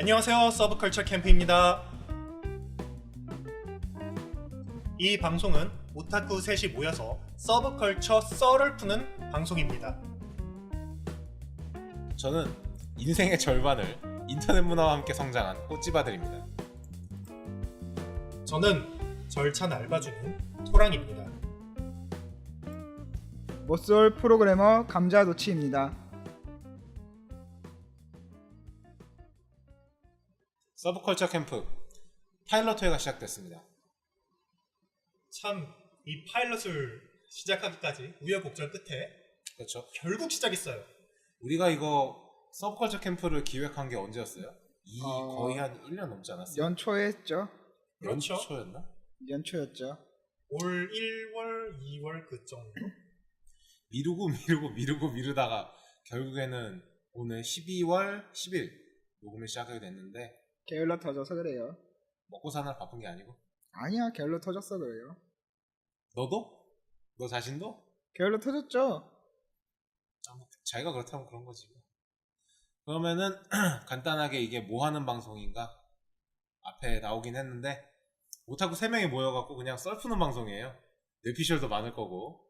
안녕하세요, 서브컬처 캠프입니다. 이 방송은 오타쿠 셋이 모여서 서브컬처 썰을 푸는 방송입니다. 저는 인생의 절반을 인터넷 문화와 함께 성장한 꽃집아들입니다. 저는 절찬 알바주는 토랑입니다. 못쏠 프로그래머 감자도치입니다. 서브컬처 캠프 파일럿 회가 시작됐습니다. 참, 이 파일럿을 시작하기까지 우여곡절 끝에 그렇죠. 결국 시작했어요. 우리가 이거 서브컬처 캠프를 기획한 게 언제였어요? 거의 한 1년 넘지 않았어요? 연초에 했죠. 그렇죠. 연초였나? 연초였죠. 올 1월, 2월 그 정도? 미루다가 결국에는 오늘 12월 10일 녹음을 시작하게 됐는데 게을러 터져서 그래요. 먹고 사느라 바쁜 게 아니고. 아니야, 게을러 터졌어 그래요. 너도? 너 자신도? 게을러 터졌죠. 자기가 그렇다면 그런 거지. 그러면은 간단하게 이게 뭐 하는 방송인가 앞에 나오긴 했는데 오타쿠 3명이 모여갖고 그냥 썰 푸는 방송이에요. 뇌피셜도 많을 거고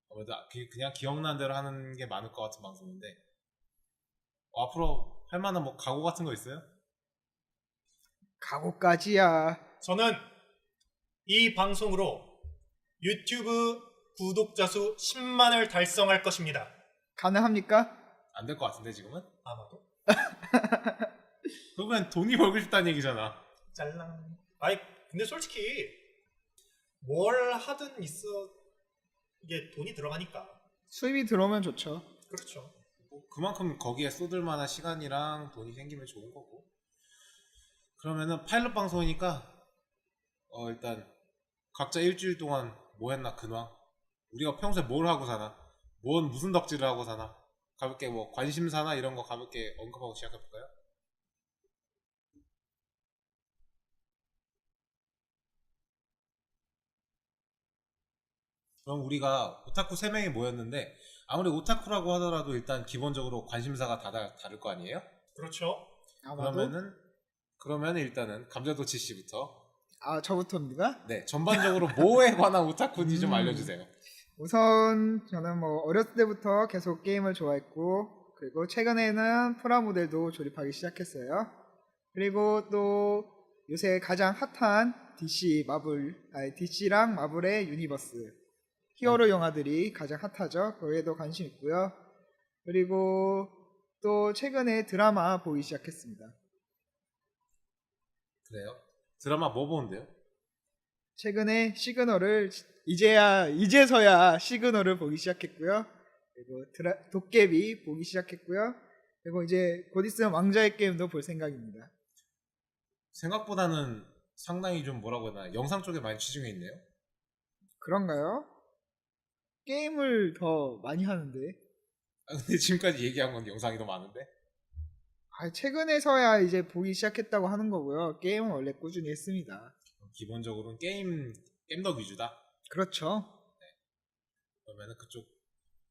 아무래도 그냥 기억나는 대로 하는 게 많을 것 같은 방송인데 앞으로 할 만한 뭐 각오 같은 거 있어요? 각오까지야. 저는 이 방송으로 유튜브 구독자 수 10만을 달성할 것입니다. 가능합니까? 안 될 것 같은데 지금은? 아마도. 그러면 돈이 벌고 싶다는 얘기잖아. 짤랑. 아이, 근데 솔직히 뭘 하든 있어 이게 돈이 들어가니까. 수입이 들어오면 좋죠. 그렇죠. 뭐 그만큼 거기에 쏟을 만한 시간이랑 돈이 생기면 좋은 거고. 그러면은 파일럿 방송이니까 일단 각자 일주일 동안 뭐 했나 근황. 우리가 평소에 뭘 하고 사나, 무슨 덕질을 하고 사나 가볍게 뭐 관심사나 이런 거 가볍게 언급하고 시작해볼까요? 그럼 우리가 오타쿠 3명이 모였는데 아무리 오타쿠라고 하더라도 일단 기본적으로 관심사가 다 다를 거 아니에요? 그렇죠. 아마도. 그러면 일단은 감자도치 씨부터 저부터입니다. 네 전반적으로 뭐에 관한 오타쿠인지 좀 알려주세요. 우선 저는 뭐 어렸을 때부터 계속 게임을 좋아했고, 그리고 최근에는 프라모델도 조립하기 시작했어요. 그리고 또 요새 가장 핫한 DC랑 마블의 유니버스 히어로 영화들이 가장 핫하죠. 거기에도 관심 있고요. 그리고 또 최근에 드라마 보기 시작했습니다. 그래요? 드라마 뭐 보는데요? 최근에 시그널을 이제서야 시그널을 보기 시작했고요. 그리고 도깨비 보기 시작했고요. 그리고 이제 곧 있으면 왕좌의 게임도 볼 생각입니다. 생각보다는 상당히 좀 뭐라고 해야 되나 영상 쪽에 많이 치중해 있네요. 그런가요? 게임을 더 많이 하는데. 근데 지금까지 얘기한 건 영상이 더 많은데. 최근에서야 이제 보기 시작했다고 하는 거고요. 게임은 원래 꾸준히 했습니다. 기본적으로는 게임덕 위주다. 그렇죠. 그러면은 그쪽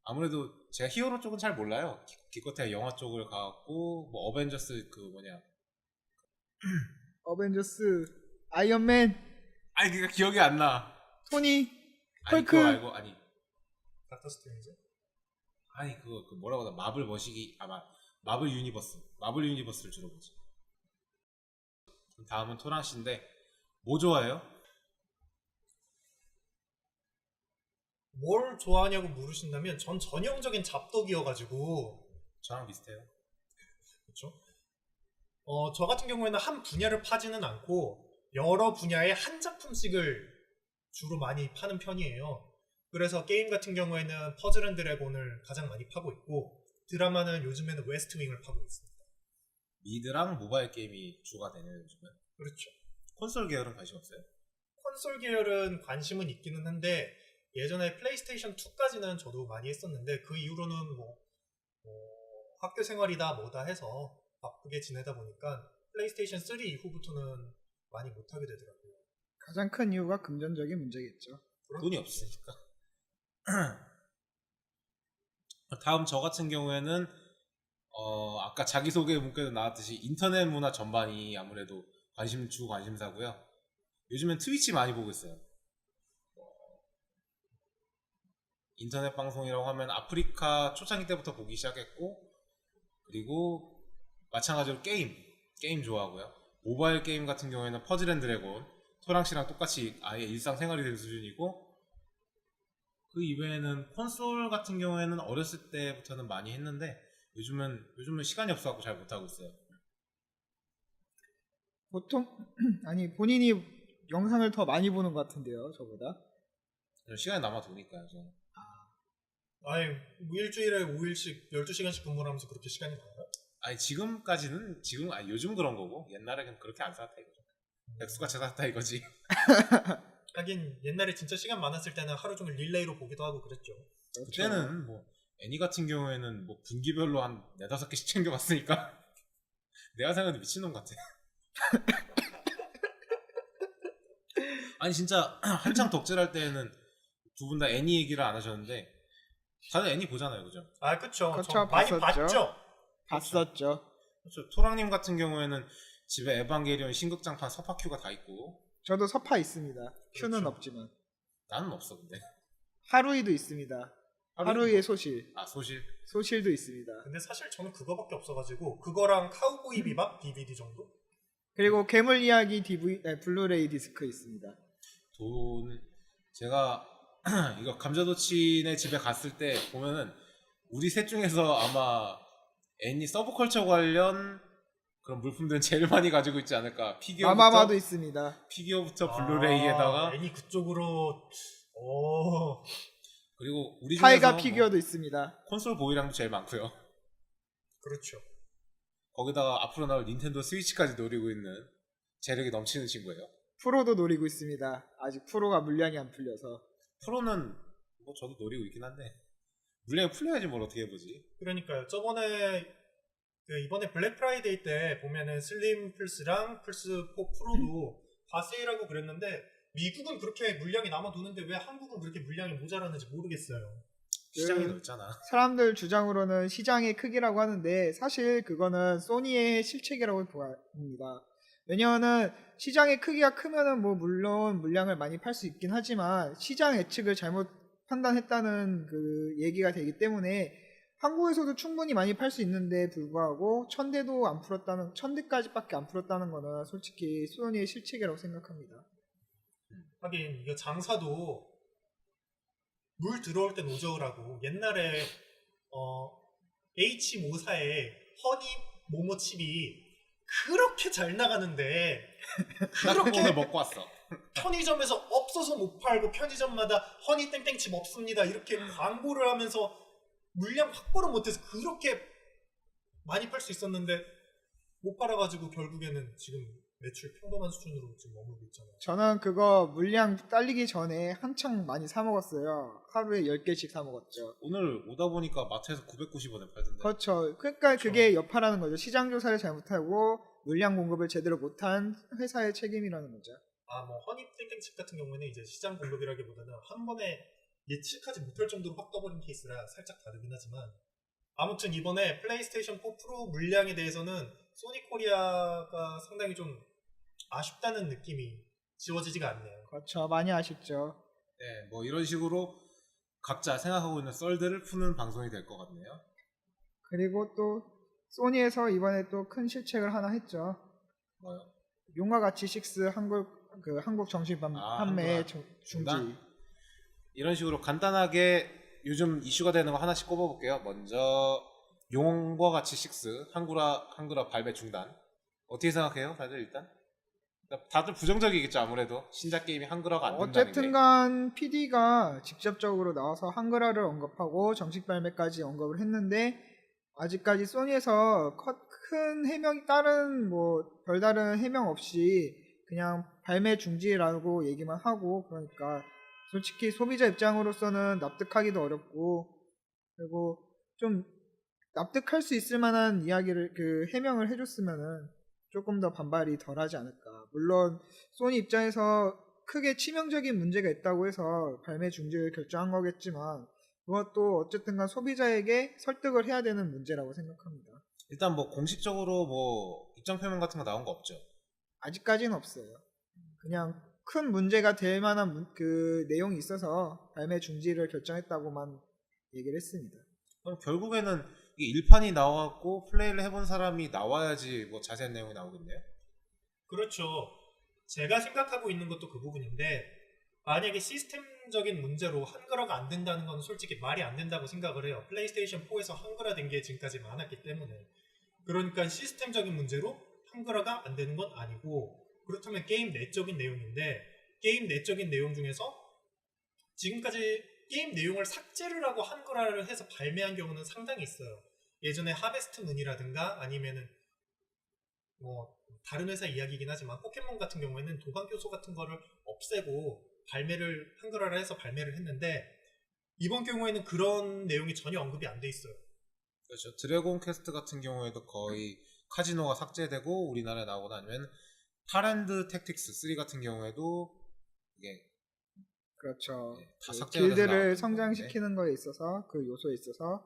아무래도 제가 히어로 쪽은 잘 몰라요. 기껏해야 영화 쪽을 가갖고 뭐 어벤져스 어벤져스, 아이언맨, 그러니까 기억이 안 나. 토니, 아니 헐크. 그거 알고 닥터 스트레인지. 그거 뭐라고 하나 마블 머시기 마블 유니버스를 주로 보지. 다음은 토랑 씨인데 뭐 좋아해요? 뭘 좋아하냐고 물으신다면 전 전형적인 잡독이어가지고. 저랑 비슷해요. 그렇죠. 저 같은 경우에는 한 분야를 파지는 않고 여러 분야의 한 작품씩을 주로 많이 파는 편이에요. 그래서 게임 같은 경우에는 퍼즐 앤 드래곤을 가장 많이 파고 있고, 드라마는 요즘에는 웨스트윙을 파고 있습니다. 미드랑 모바일 게임이 주가 되네요 요즘은. 그렇죠. 콘솔 계열은 관심 없어요? 콘솔 계열은 관심은 있기는 한데 예전에 플레이스테이션 2까지는 저도 많이 했었는데 그 이후로는 뭐 학교 생활이다 뭐다 해서 바쁘게 지내다 보니까 플레이스테이션 3 이후부터는 많이 못하게 되더라고요. 가장 큰 이유가 금전적인 문제겠죠. 돈이 없으니까. 다음 저 같은 경우에는 아까 자기소개 문구에도 나왔듯이 인터넷 문화 전반이 아무래도 관심사고요. 요즘엔 트위치 많이 보고 있어요. 인터넷 방송이라고 하면 아프리카 초창기 때부터 보기 시작했고, 그리고 마찬가지로 게임 좋아하고요. 모바일 게임 같은 경우에는 퍼즐 앤 드래곤, 토랑씨랑 똑같이 아예 일상생활이 된 수준이고, 그 이외에는 콘솔 같은 경우에는 어렸을 때부터는 많이 했는데 요즘은 시간이 없어갖고 잘 못하고 있어요. 보통 아니 본인이 영상을 더 많이 보는 것 같은데요, 저보다. 시간이 남아도니까요. 저는. 아니, 뭐 일주일에 5일씩 12시간씩 근무를 하면서 그렇게 시간이 많아요? 아니 요즘 그런 거고 옛날에는 그렇게 안 살았다 이거죠. 백수가 찾았다 이거지. 하긴 옛날에 진짜 시간 많았을 때는 하루 종일 릴레이로 보기도 하고 그랬죠. 그때는 뭐 애니 같은 경우에는 뭐 분기별로 한 4-5개씩 챙겨봤으니까 내가 생각해도 미친놈 같아. 아니 진짜 한창 덕질할 때는 두 분 다 애니 얘기를 안 하셨는데 다들 애니 보잖아요, 그죠? 아, 그쵸. 그쵸, 저 많이 봤었죠. 봤죠. 그렇죠. 토랑님 같은 경우에는 집에 에반게리온 신극장판 서파큐가 다 있고 저도 서파 있습니다. 큐는 그렇죠. 없지만 나는 없어 근데. 하루이도 있습니다. 하루이의 소실, 소실. 소실도 있습니다. 근데 사실 저는 그거밖에 없어가지고 그거랑 카우보이 비밥 DVD 정도? 그리고 괴물 이야기 블루레이 디스크 있습니다. 제가 이거 감자도치네 집에 갔을 때 보면은 우리 셋 중에서 아마 애니 서브컬처 관련 그런 물품들은 제일 많이 가지고 있지 않을까. 마마마도 있습니다. 피규어부터 블루레이에다가 애니 그쪽으로 그리고 우리 타이가 중에서 피규어도 있습니다. 콘솔 보유량도 제일 많고요. 그렇죠. 거기다가 앞으로 나올 닌텐도 스위치까지 노리고 있는 재력이 넘치는 친구예요. 프로도 노리고 있습니다. 아직 프로가 물량이 안 풀려서. 프로는 뭐 저도 노리고 있긴 한데 물량이 풀려야지 뭘 어떻게 해보지. 그러니까요. 이번에 블랙 프라이데이 때 보면은 슬림 플스랑 플스4 프로도 다 세일하고 그랬는데 미국은 그렇게 물량이 남아도는데 왜 한국은 그렇게 물량이 모자라는지 모르겠어요. 시장이 넓잖아. 사람들 주장으로는 시장의 크기라고 하는데 사실 그거는 소니의 실책이라고 봅니다. 왜냐하면 시장의 크기가 크면은 뭐 물론 물량을 많이 팔 수 있긴 하지만 시장 예측을 잘못 판단했다는 그 얘기가 되기 때문에 한국에서도 충분히 많이 팔 수 있는데 불구하고 1000대까지밖에 안 풀었다는 거는 솔직히 소니의 실책이라고 생각합니다. 하긴 이거 장사도 물 들어올 땐 오저우라고 옛날에 H54의 허니 모모 칩이 그렇게 잘 나가는데 나 그거 그렇게 오늘 먹고 왔어. 편의점에서 없어서 못 팔고 편의점마다 허니 땡땡칩 없습니다 이렇게 광고를 하면서 물량 확보를 못해서 그렇게 많이 팔 수 있었는데 못 팔아가지고 결국에는 지금 매출 평범한 수준으로 지금 머물고 있잖아요. 저는 그거 물량 딸리기 전에 한창 많이 사 먹었어요. 하루에 10개씩 사 먹었죠. 오늘 오다 보니까 마트에서 990원에 팔던데. 그렇죠. 그러니까 그게 여파라는 거죠. 시장 조사를 잘못하고 물량 공급을 제대로 못한 회사의 책임이라는 거죠. 뭐 허니 땡땡칩 같은 경우에는 이제 시장 공급이라기보다는 한 번에 예측하지 못할 정도로 확 떠버린 케이스라 살짝 다르긴 하지만 아무튼 이번에 플레이스테이션 4 프로 물량에 대해서는 소니 코리아가 상당히 좀 아쉽다는 느낌이 지워지지가 않네요. 그렇죠. 많이 아쉽죠. 네, 뭐 이런 식으로 각자 생각하고 있는 썰들을 푸는 방송이 될 것 같네요. 그리고 또 소니에서 이번에 또 큰 실책을 하나 했죠. 뭐요? 용과 같이 6 한국 정식 판매 중지. 중단? 이런 식으로 간단하게 요즘 이슈가 되는 거 하나씩 꼽아볼게요. 먼저 용과 같이 6 한글화 발매 중단. 어떻게 생각해요? 다들 일단? 다들 부정적이겠죠. 아무래도 신작 게임이 한글화가 안 된다는 게. 어쨌든간 PD가 직접적으로 나와서 한글화를 언급하고 정식 발매까지 언급을 했는데 아직까지 소니에서 큰 해명이 별다른 해명 없이 그냥 발매 중지라고 얘기만 하고 그러니까 솔직히 소비자 입장으로서는 납득하기도 어렵고 그리고 좀 납득할 수 있을 만한 이야기를 해명을 해줬으면은 조금 더 반발이 덜하지 않을까. 물론 소니 입장에서 크게 치명적인 문제가 있다고 해서 발매 중지를 결정한 거겠지만 그것도 어쨌든간 소비자에게 설득을 해야 되는 문제라고 생각합니다. 일단 뭐 공식적으로 뭐 입장 표명 같은 거 나온 거 없죠. 아직까지는 없어요. 그냥 큰 문제가 될 만한 그 내용이 있어서 발매 중지를 결정했다고만 얘기를 했습니다. 그럼 결국에는 이게 1판이 나왔고 플레이를 해본 사람이 나와야지 뭐 자세한 내용이 나오겠네요. 그렇죠. 제가 생각하고 있는 것도 그 부분인데 만약에 시스템적인 문제로 한글화가 안 된다는 건 솔직히 말이 안 된다고 생각을 해요. 플레이스테이션 4에서 한글화된 게 지금까지 많았기 때문에. 그러니까 시스템적인 문제로 한글화가 안 되는 건 아니고 그렇다면 게임 내적인 내용인데 게임 내적인 내용 중에서 지금까지 게임 내용을 삭제를 하고 한글화를 해서 발매한 경우는 상당히 있어요. 예전에 하베스트 문이라든가 아니면은 뭐 다른 회사 이야기이긴 하지만 포켓몬 같은 경우에는 도박 요소 같은 거를 없애고 발매를 한글화를 해서 발매를 했는데 이번 경우에는 그런 내용이 전혀 언급이 안 돼 있어요. 그렇죠. 드래곤 퀘스트 같은 경우에도 거의 카지노가 삭제되고 우리나라에 나오거나 아니면 타랜드 택틱스 3 같은 경우에도 이게 그렇죠. 다 그 삭제가 돼서 길드를 나왔던 성장시키는 거에 있어서 그 요소에 있어서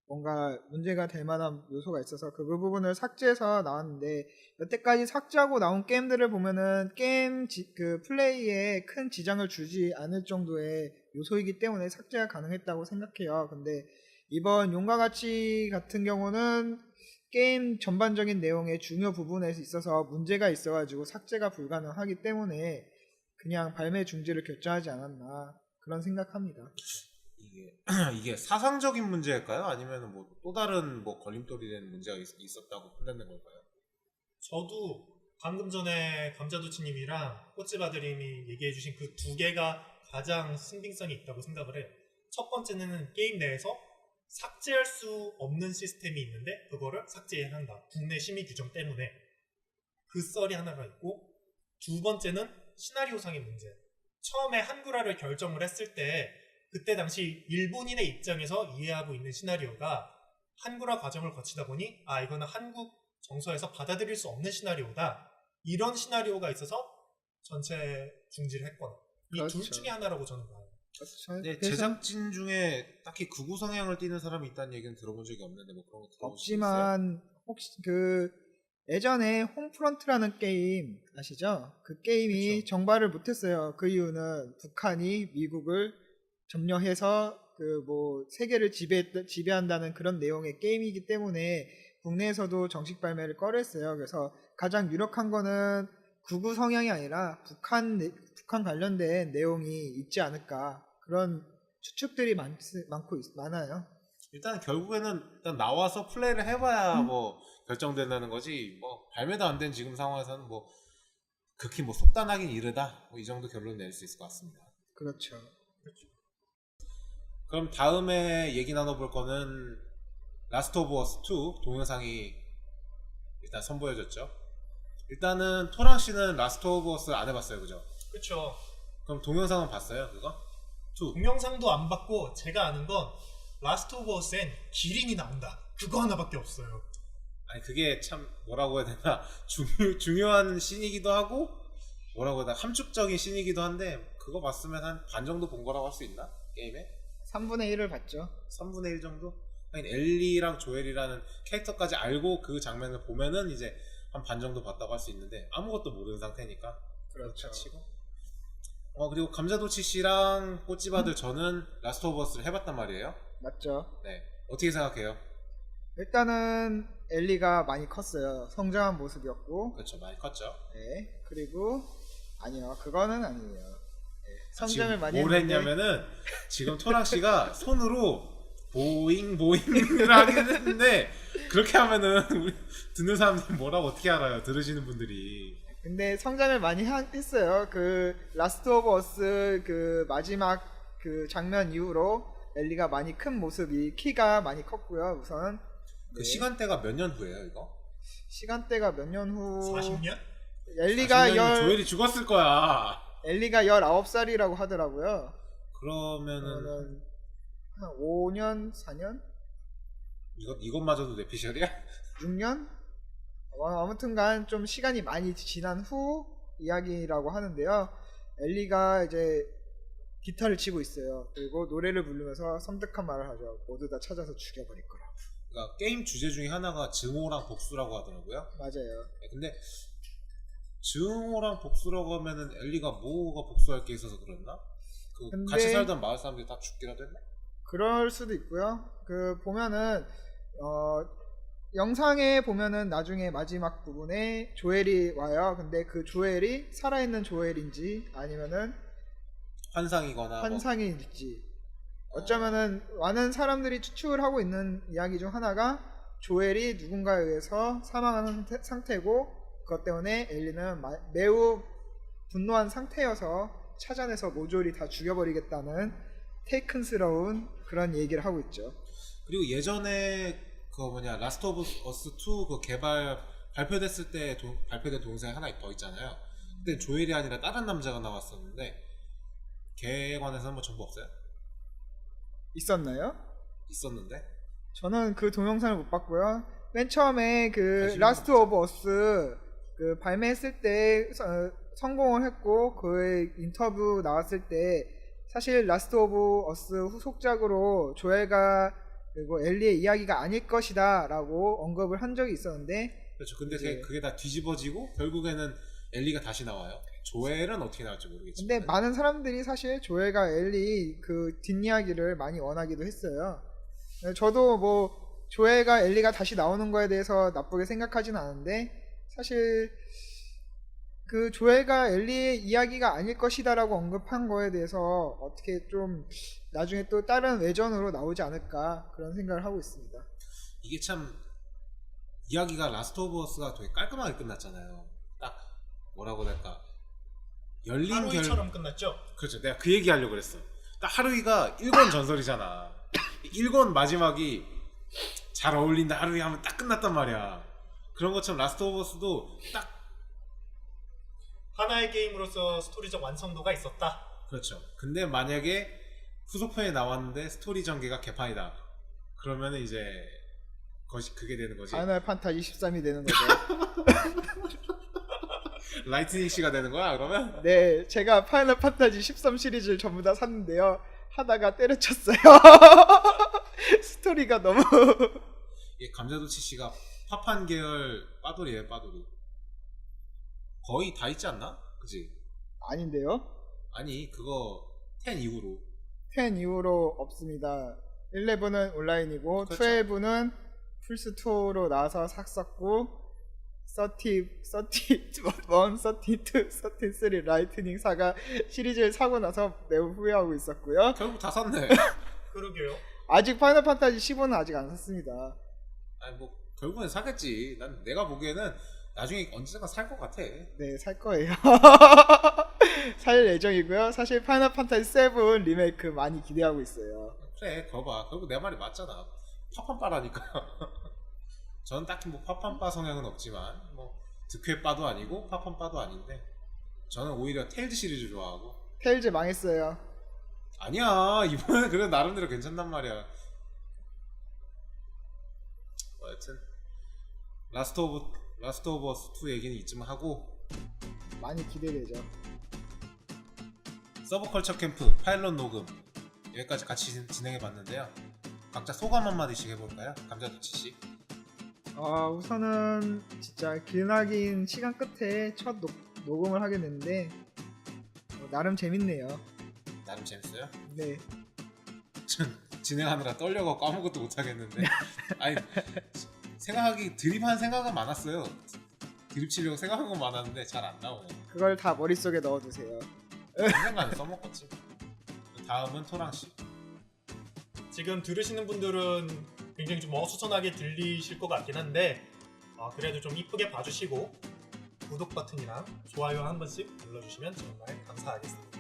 뭔가 문제가 될 만한 요소가 있어서 그 부분을 삭제해서 나왔는데 여태까지 삭제하고 나온 게임들을 보면은 그 플레이에 큰 지장을 주지 않을 정도의 요소이기 때문에 삭제가 가능했다고 생각해요. 근데 이번 용과 같이 같은 경우는 게임 전반적인 내용의 중요 부분에 있어서 문제가 있어가지고 삭제가 불가능하기 때문에 그냥 발매 중지를 결정하지 않았나 그런 생각합니다. 이게 사상적인 문제일까요? 아니면 뭐 또 다른 뭐 걸림돌이 되는 문제가 있었다고 판단된 걸까요? 저도 방금 전에 감자도치님이랑 꼬치바드님이 얘기해주신 그 두 개가 가장 신빙성이 있다고 생각을 해요. 첫 번째는 게임 내에서 삭제할 수 없는 시스템이 있는데 그거를 삭제해야 한다. 국내 심의 규정 때문에 그 썰이 하나가 있고 두 번째는 시나리오상의 문제. 처음에 한글화를 결정을 했을 때 그때 당시 일본인의 입장에서 이해하고 있는 시나리오가 한글화 과정을 거치다 보니 아 이거는 한국 정서에서 받아들일 수 없는 시나리오다. 이런 시나리오가 있어서 전체 중지를 했거나 이 둘 그렇죠. 중에 하나라고 저는 봐요. 그렇죠. 네, 그래서 제작진 중에 딱히 극우 성향을 띠는 사람이 있다는 얘기는 들어본 적이 없는데 뭐 그런 거 들어보신 적 있어요? 없지만 혹시 그 예전에 홈프런트라는 게임 아시죠? 그 게임이 그쵸. 정발을 못했어요. 그 이유는 북한이 미국을 점령해서 그 뭐 세계를 지배한다는 그런 내용의 게임이기 때문에 국내에서도 정식 발매를 꺼렸어요. 그래서 가장 유력한 거는 극우 성향이 아니라 북한 관련된 내용이 있지 않을까 그런 추측들이 많아요. 일단 결국에는 일단 나와서 플레이를 해봐야 뭐 결정된다는 거지 뭐 발매도 안 된 지금 상황에서는 뭐 극히 뭐 속단하긴 이르다 뭐 이 정도 결론 낼 수 있을 것 같습니다. 그렇죠. 그럼 다음에 얘기 나눠볼 거는 라스트 오브 어스 2 동영상이 일단 선보여졌죠. 일단은 토랑 씨는 라스트 오브 어스 안 해봤어요, 그죠? 그렇죠. 그럼 동영상은 봤어요, 그거? 2. 동영상도 안 봤고 제가 아는 건 라스트 오브 어스엔 기린이 나온다. 그거 하나밖에 없어요. 아니 그게 참 뭐라고 해야 되나 중요한 씬이기도 하고 뭐라고 해야 되나 함축적인 씬이기도 한데 그거 봤으면 한 반 정도 본 거라고 할 수 있나? 게임에? 3분의 1을 봤죠. 3분의 1 정도? 하긴 엘리랑 조엘이라는 캐릭터까지 알고 그 장면을 보면은 이제 한 반 정도 봤다고 할 수 있는데 아무것도 모르는 상태니까 그렇죠. 치고 그리고 감자도치 씨랑 꼬치바들 저는 라스트 오브 어스를 해봤단 말이에요. 맞죠. 네, 어떻게 생각해요? 일단은 엘리가 많이 컸어요. 성장한 모습이었고, 그렇죠, 많이 컸죠. 네. 그리고 아니요, 그거는 아니에요. 네. 성장을 지금 많이 뭘 했는데 했냐면은 지금 토랑 씨가 손으로 보잉을 하긴 했는데 그렇게 하면은 우리 듣는 사람들이 뭐라고 어떻게 알아요? 들으시는 분들이. 근데 성장을 많이 했어요. 그 라스트 오브 어스 그 마지막 그 장면 이후로 엘리가 많이 큰 모습이 키가 많이 컸고요. 우선 그 네. 시간대가 몇 년 후예요, 이거? 시간대가 몇 년 후 40년? 엘리가 40년이면 조엘이 죽었을 거야. 엘리가 19살이라고 하더라고요. 그러면은 그러면은 한 5년, 4년? 이것마저도 뇌피셜이야? 6년? 아무튼간 좀 시간이 많이 지난 후 이야기라고 하는데요. 엘리가 이제 기타를 치고 있어요. 그리고 노래를 부르면서 섬뜩한 말을 하죠. 모두 다 찾아서 죽여버릴 거라고. 그러니까 게임 주제 중에 하나가 증오랑 복수라고 하더라고요. 맞아요. 네, 근데 증오랑 복수라고 하면은 엘리가 뭐가 복수할 게 있어서 그랬나? 그 근데- 같이 살던 마을 사람들이 다 죽기라도 했나? 그럴 수도 있고요. 그 보면은 영상에 보면은 나중에 마지막 부분에 조엘이 와요. 근데 그 조엘이 살아있는 조엘인지 아니면은 환상이거나 뭐 환상일지 어쩌면은 많은 사람들이 추측을 하고 있는 이야기 중 하나가 조엘이 누군가에 의해서 사망한 상태고 그것 때문에 엘리는 매우 분노한 상태여서 찾아내서 모조리 다 죽여버리겠다는 테이큰스러운 그런 얘기를 하고 있죠. 그리고 예전에 그 뭐냐 라스트 오브 어스 2 그 개발 발표됐을 때 발표된 동영상이 하나 더 있잖아요. 그때 조엘이 아니라 다른 남자가 나왔었는데 걔에 관해서는 뭐 정보 없어요? 있었나요? 있었는데 저는 그 동영상을 못 봤고요. 맨 처음에 그 관심이 라스트 없죠. 오브 어스 그 발매했을 때 성공을 했고 그 인터뷰 나왔을 때 사실 라스트 오브 어스 후속작으로 조엘과 그리고 엘리의 이야기가 아닐 것이다 라고 언급을 한 적이 있었는데 그렇죠. 근데 이제- 그게 다 뒤집어지고 결국에는 엘리가 다시 나와요. 조엘은 어떻게 나올지 모르겠지만 근데 많은 사람들이 사실 조엘과 엘리 그 뒷이야기를 많이 원하기도 했어요. 저도 뭐 조엘과 엘리가 다시 나오는 거에 대해서 나쁘게 생각하진 않은데 사실 그 조엘과 엘리의 이야기가 아닐 것이다라고 언급한 거에 대해서 어떻게 좀 나중에 또 다른 외전으로 나오지 않을까 그런 생각을 하고 있습니다. 이게 참 이야기가 라스트 오브 어스가 되게 깔끔하게 끝났잖아요. 딱 뭐라고 할까 열린 결 하루이처럼 끝났죠. 그렇죠. 내가 그 얘기 하려고 그랬어. 딱 하루이가 1권 전설이잖아. 1권 마지막이 잘 어울린다 하루이 하면 딱 끝났단 말이야. 그런 것처럼 라스트 오브 어스도 딱 하나의 게임으로서 스토리적 완성도가 있었다. 그렇죠. 근데 만약에 후속편이 나왔는데 스토리 전개가 개판이다. 그러면은 이제 그게 되는 거지. 파이널 판타지 13이 되는 거죠. 라이트닝 씨가 되는 거야 그러면? 네, 제가 파이널 판타지 13 시리즈를 전부 다 샀는데요. 하다가 때려쳤어요. 스토리가 너무 이 감자도치 씨가 파판 계열 빠돌이에요 빠돌이. 거의 다 있지 않나? 그치? 아닌데요. 아니 그거 10 이후로 10 이후로 없습니다. 11은 온라인이고 그렇죠. 12는 플스2로 나와서 샀었고 30, 31, 32, 33 라이트닝 사가 시리즈를 사고 나서 매우 후회하고 있었고요. 결국 다 샀네. 그러게요. 아직 파이널 판타지 15는 아직 안 샀습니다. 아니 뭐 결국엔 사겠지. 난 내가 보기에는 나중에 언젠가 살 것 같아. 네, 살 거예요. 살 예정이고요. 사실 파이널 판타지 7 리메이크 많이 기대하고 있어요. 그래 그거 봐. 결국 내 말이 맞잖아. 파판빠라니까. 저는 딱히 뭐 파판빠 성향은 없지만 뭐 득회빠도 아니고 파판빠도 아닌데 저는 오히려 테일즈 시리즈 좋아하고. 테일즈 망했어요. 아니야 이번에 그래도 나름대로 괜찮단 말이야. 뭐 여튼 라스트 오브 어스 2 얘기는 이쯤 하고 많이 기대되죠. 서브컬처 캠프 파일럿 녹음 여기까지 같이 진행해봤는데요. 각자 소감 한마디씩 해볼까요? 감자도치씨. 우선은 진짜 기나긴 시간 끝에 첫 녹음을 하게 됐는데 나름 재밌네요. 나름 재밌어요? 네, 전 진행하느라 떨려갖고 아무것도 못하겠는데 아니 생각하기 드립한 생각은 많았어요. 드립 치려고 생각한 건 많았는데 잘 안 나오네. 그걸 다 머릿속에 넣어두세요. 언젠가는 써먹겠지. 다음은 토랑씨. 지금 들으시는 분들은 굉장히 좀 어수선하게 들리실 것 같긴 한데 그래도 좀 이쁘게 봐주시고 구독 버튼이랑 좋아요 한 번씩 눌러주시면 정말 감사하겠습니다.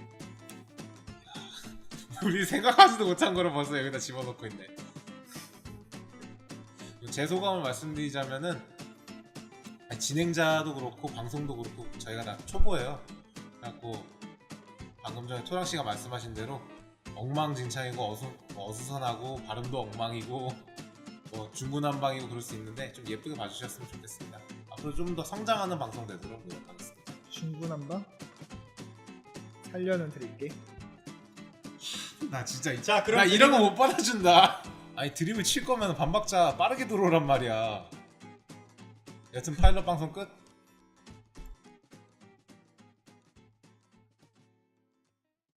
우리 생각하지도 못한 거를 벌써 여기다 집어넣고 있네. 제 소감을 말씀드리자면은 진행자도 그렇고 방송도 그렇고 저희가 다 초보예요. 그래갖고 방금 전에 토랑씨가 말씀하신 대로 엉망진창이고 어수선하고 발음도 엉망이고 뭐 중구난방이고 그럴 수 있는데 좀 예쁘게 봐주셨으면 좋겠습니다. 앞으로 좀 더 성장하는 방송 되도록 노력하겠습니다. 중구난방? 살려는 드릴게. 나 진짜 자, 그럼 나 이런 거 못 받아준다. 아니 드립을 칠 거면 반박자 빠르게 들어오란 말이야. 여튼 파일럿 방송 끝.